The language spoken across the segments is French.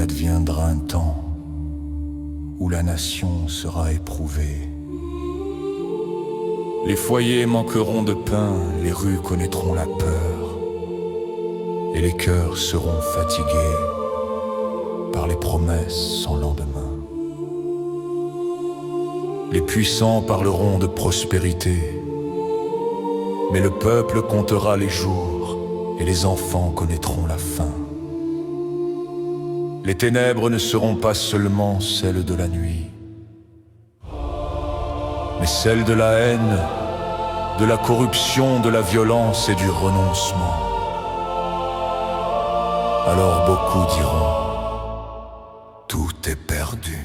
adviendra un temps où la nation sera éprouvée. Les foyers manqueront de pain, les rues connaîtront la peur, et les cœurs seront fatigués par les promesses sans lendemain. Les puissants parleront de prospérité, mais le peuple comptera les jours, et les enfants connaîtront la faim. Les ténèbres ne seront pas seulement celles de la nuit, mais celles de la haine, de la corruption, de la violence et du renoncement. Alors beaucoup diront, tout est perdu.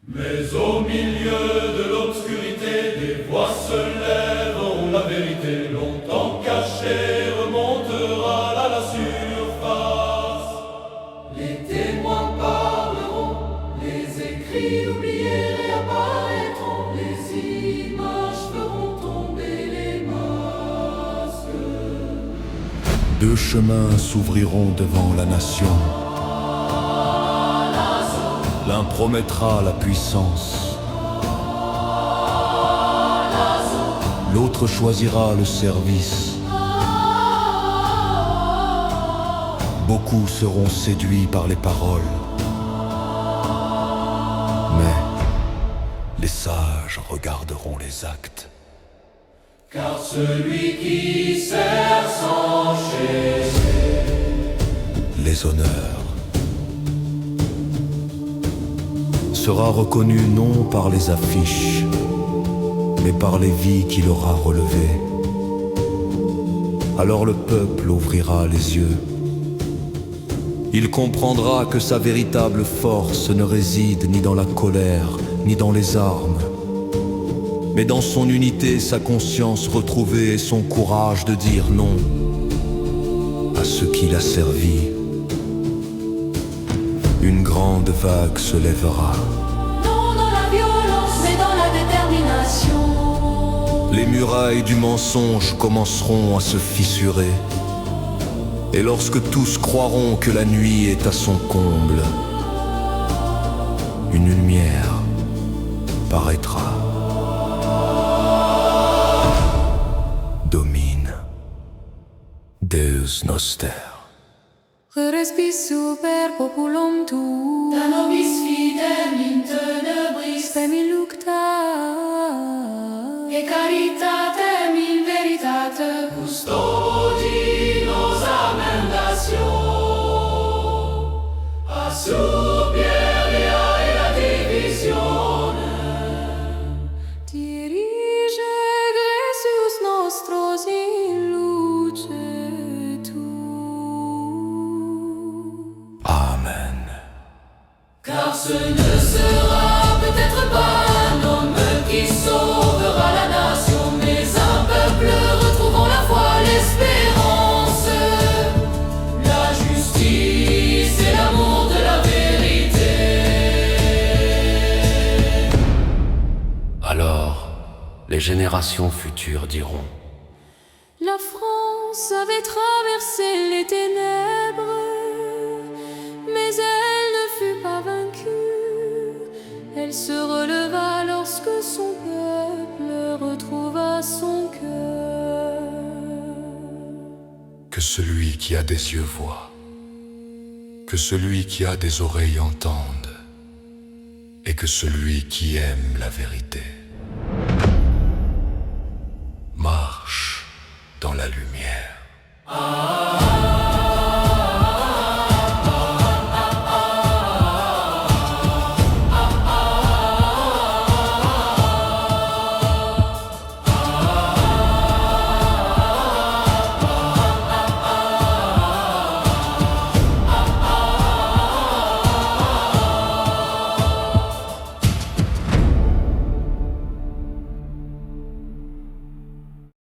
Mais au milieu de l'obscurité, des voix se lèveront, la vérité longtemps cachée remontera à la surface. Les témoins parleront, les écrits oubliés réapparaîtront, les images feront tomber les masques. Deux chemins s'ouvriront devant la nation. L'un promettra la puissance, l'autre choisira le service. Beaucoup seront séduits par les paroles, mais les sages regarderont les actes. Car celui qui sert sans cesser Les honneurs sera reconnu non par les affiches, mais par les vies qu'il aura relevées. Alors le peuple ouvrira les yeux. Il comprendra que sa véritable force ne réside ni dans la colère, ni dans les armes, mais dans son unité, sa conscience retrouvée et son courage de dire non à ce qui l'a servi. Une grande vague se lèvera. Non dans la violence, mais dans la détermination. Les murailles du mensonge commenceront à se fissurer. Et lorsque tous croiront que la nuit est à son comble, une lumière paraîtra. Domine Deus Noster. Respis super populum tu, Da nobis fidem in tenebris, spemi lucta, e caritatem in veritate, custodi nos amendación, a superia e la divisione. dirige grecius nostros in luce tu. Amen. Car ce ne sera peut-être pas un homme qui sauvera la nation, mais un peuple retrouvant la foi, l'espérance, la justice et l'amour de la vérité. Alors, les générations futures diront: La France avait traversé les ténèbres, mais elle ne fut pas vaincue. Elle se releva lorsque son peuple retrouva son cœur. Que celui qui a des yeux voie, que celui qui a des oreilles entende, et que celui qui aime la vérité marche dans la lumière.